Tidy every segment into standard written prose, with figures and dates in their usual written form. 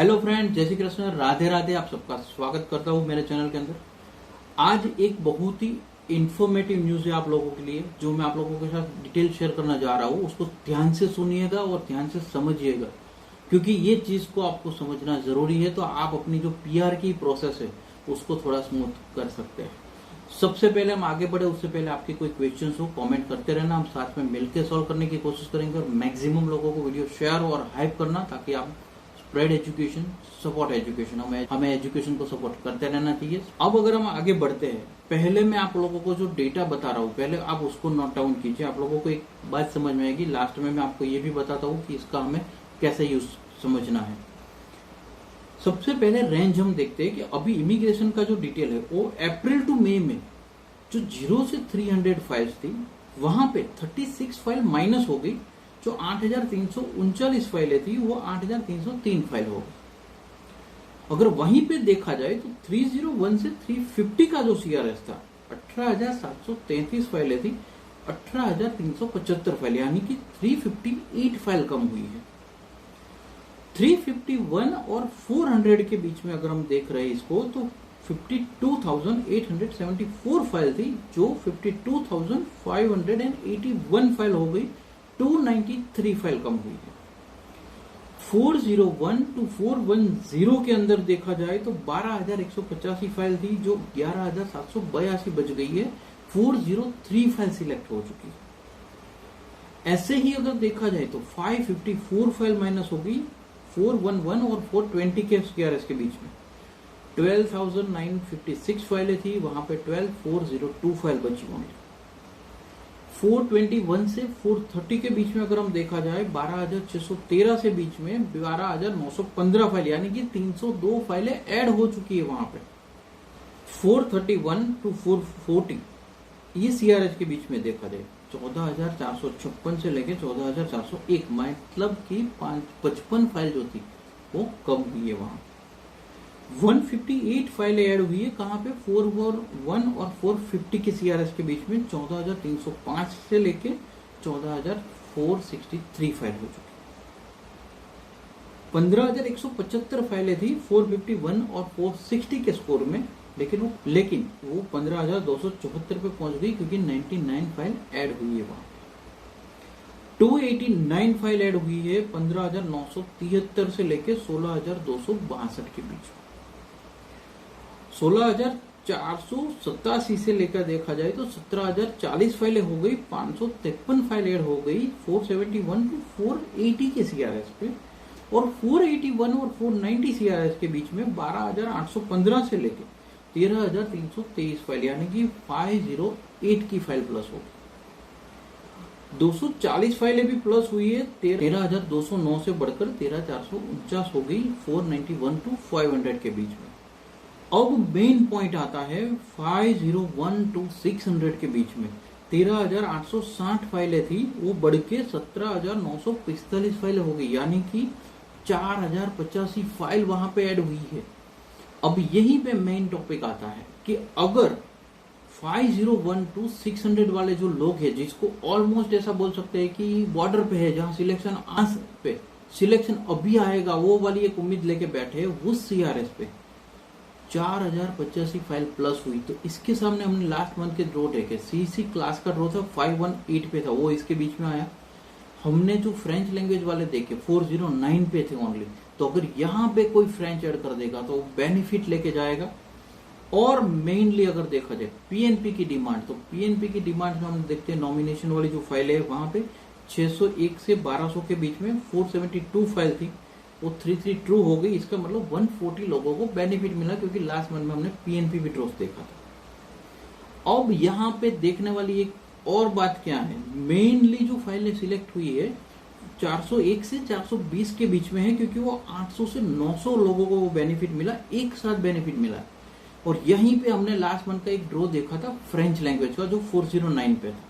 Hello friend, जय श्री कृष्ण, राधे राधे। आप सबका स्वागत करता हूं मेरे चैनल के अंदर। आज एक बहुत ही इंफॉर्मेटिव न्यूज है आप लोगों के लिए, जो मैं आप लोगों के साथ डिटेल शेयर करना जा रहा हूं। उसको ध्यान से सुनिएगा और ध्यान से समझिएगा, क्योंकि ये चीज को आपको समझना जरूरी है, तो आप अपनी जो पीआर की प्रोसेस है उसको थोड़ा स्मूथ कर सकते हैं। सबसे पहले हम आगे बढ़े उससे पहले आपके कोई क्वेश्चंस हो कमेंट करते रहना, हम साथ में मिलकर सॉल्व करने की कोशिश करेंगे और मैक्सिमम लोगों को वीडियो शेयर और हाइप करना, ताकि आप स्प्रेड एजुकेशन, सपोर्ट एजुकेशन, हमें एजुकेशन को सपोर्ट करते रहना चाहिए। अब अगर हम आगे बढ़ते हैं, पहले मैं आप लोगों को जो डेटा बता रहा हूँ पहले आप उसको नोट डाउन कीजिए। आप लोगों को एक बात समझ में आएगी। लास्ट में मैं आपको ये भी बताता हूँ कि इसका हमें कैसे यूज समझना है। सबसे पहले रेंज हम देखते हैं कि अभी इमिग्रेशन का जो डिटेल है वो अप्रैल टू मई में जो 0 से 300 फाइल्स थी, वहां पे 36 फाइल माइनस हो गई। जो 8,339 फाइलें थी वो 8,303 फाइल हो गई। अगर वहीं पे देखा जाए तो 301 से 350 का जो सीआरएस था 18,733 फाइलें थी, 18,375 फाइल, यानी कि 358 फाइल कम हुई है। 351 और 400 के बीच में अगर हम देख रहे हैं इसको, तो 52,874 फाइल थी, जो 52,581 फाइल हो गई, 293 फाइल कम हुई है। 401 to 410 के अंदर देखा जाए तो 12,185 फाइल थी, जो 11,782 बच गई है। 403 फाइल सिलेक्ट हो चुकी है। ऐसे ही अगर देखा जाए तो 554 फाइल माइनस हो गई 411 और 420 के सीआरएस के बीच में। 12,956 फाइलें थी, वहां पे 12,402 फाइल बची होंगी। 421 से 430 के बीच में अगर हम देखा जाए 12,613 से बीच में 12,915 फाइल, यानी कि 302 फाइलें ऐड हो चुकी है वहां पे। 431 to 440 ये सीआरएस के बीच में देखा जाए 14,456 से लेके 14,401, मतलब कि 55 फाइल जो थी वो कम हुई है वहां। 158 फाइलें ऐड हुई है, कहां पे 441 और 450 के सीआरएस के बीच में 14,305 से लेके 14,463 फाइल हो चुकी। 15,175 फाइलें थी 451 और 460 के स्कोर में, लेकिन वो 15,274 पे पहुंच गई, क्योंकि 99 फाइल ऐड हुई है वहां। 289 फाइल ऐड हुई है 15,973 से लेके 16,262 के बीच में। 16,487 से लेकर देखा जाए तो 17,040 फाइलें हो गई, 553 फाइल ऐड हो गई 471 to 480 के सीआरएस पे, और 481 और 490 सीआरएस के बीच में 12,815 से लेकर 13,323 फाइल, यानी कि 508 की फाइल प्लस हो गई। 240 फाइलें भी प्लस हुई है, 13,209 से बढ़कर 13,449 हो गई 491 to 500 के बीच में। अब मेन पॉइंट आता है 501 to 600 के बीच में 13,860 फाइलें थी, वो बढ़ के 17,945 फाइलें हो गई, यानी कि 4,085 फाइल वहां पे ऐड हुई है। अब यहीं पे मेन टॉपिक आता है कि अगर 501 to 600 वाले जो लोग हैं, जिसको ऑलमोस्ट ऐसा बोल सकते हैं कि बॉर्डर पे है, जहां सिलेक्शन अभी आएगा, वो वाली एक उम्मीद लेके बैठे, उस सीआरएस पे 4,085 फाइल प्लस हुई। तो इसके सामने हमने लास्ट मंथ के ड्रॉ देखे, सीसी क्लास का ड्रॉ था 518 पे था, वो इसके बीच में आया। हमने जो फ्रेंच लैंग्वेज वाले देखे 409 पे थे ओनली। तो अगर यहाँ पे कोई फ्रेंच ऐड कर देगा तो बेनिफिट लेके जाएगा। और मेनली अगर देखा जाए पीएनपी की डिमांड, तो पीएनपी की डिमांड में हम देखते हैं नॉमिनेशन वाली जो फाइल है वहां पे 601 से 1200 के बीच में 472 फाइल थी, वो 332 हो गई। इसका मतलब 140 लोगों को बेनिफिट मिला, क्योंकि लास्ट मंथ में हमने पीएनपी विड्रॉस देखा था। अब यहाँ पे देखने वाली एक और बात क्या है, मेनली जो फाइलें सिलेक्ट हुई है 401 से 420 के बीच में है, क्योंकि वो 800 से 900 लोगों को वो बेनिफिट मिला, एक साथ बेनिफिट मिला। और यहीं पे हमने लास्ट मंथ का एक ड्रॉ देखा था फ्रेंच लैंग्वेज का, जो 409 पे था।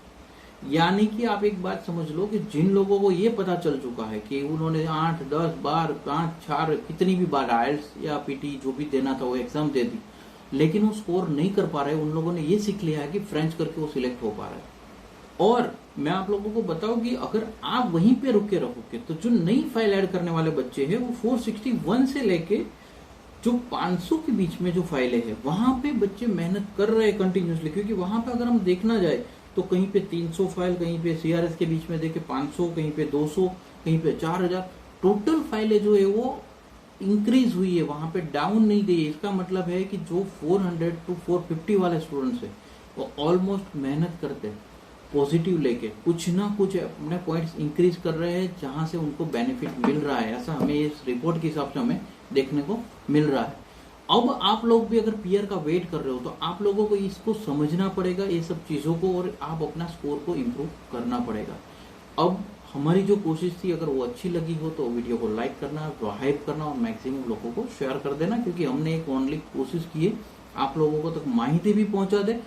यानी कि आप एक बात समझ लो कि जिन लोगों को ये पता चल चुका है कि उन्होंने 8, 10 बार 5, 4 कितनी भी बार आइल्स या पीटी जो भी देना था वो एग्जाम दे दी, लेकिन वो स्कोर नहीं कर पा रहे, उन लोगों ने ये सीख लिया है कि फ्रेंच करके वो सिलेक्ट हो पा रहा है। और मैं आप लोगों को बताऊं कि अगर आप वहीं पे रुके रहोगे तो जो नई फाइल ऐड करने वाले बच्चे हैं वो 461 से लेके जो 500 के बीच में जो फाइलें हैं वहां पे बच्चे मेहनत कर रहे हैं कंटिन्यूसली, क्योंकि वहां पे अगर हम देखना जाए तो कहीं पे 300 फाइल, कहीं पे सीआरएस के बीच में देखे 500, कहीं पे 200, कहीं पे 4000, टोटल फाइलें जो है वो इंक्रीज हुई है, वहां पे डाउन नहीं गई है। इसका मतलब है कि जो 400 टू 450 वाले स्टूडेंट्स है वो ऑलमोस्ट मेहनत करते हैं पॉजिटिव लेके, कुछ ना कुछ अपने पॉइंट्स इंक्रीज कर रहे हैं जहां से उनको बेनिफिट मिल रहा है। ऐसा हमें इस रिपोर्ट के हिसाब से हमें देखने को मिल रहा है। अब आप लोग भी अगर पीयर का वेट कर रहे हो तो आप लोगों को इसको समझना पड़ेगा, ये सब चीजों को, और आप अपना स्कोर को इम्प्रूव करना पड़ेगा। अब हमारी जो कोशिश थी, अगर वो अच्छी लगी हो तो वीडियो को लाइक करना, हाइप करना और मैक्सिमम लोगों को शेयर कर देना, क्योंकि हमने एक ओनली कोशिश की है आप लोगों को तक माहिती भी पहुंचा दे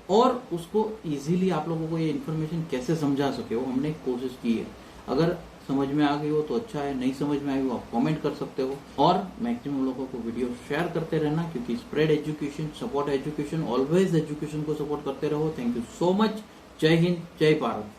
और उसको इजीली आप लोगों को ये इन्फॉर्मेशन कैसे समझा सके वो हमने कोशिश की है। अगर समझ में आ गई हो तो अच्छा है, नहीं समझ में आई हो आप कमेंट कर सकते हो, और मैक्सिमम लोगों को वीडियो शेयर करते रहना, क्योंकि spread education, support education, always education को सपोर्ट करते रहो। Thank you so much. जय हिंद, जय भारत।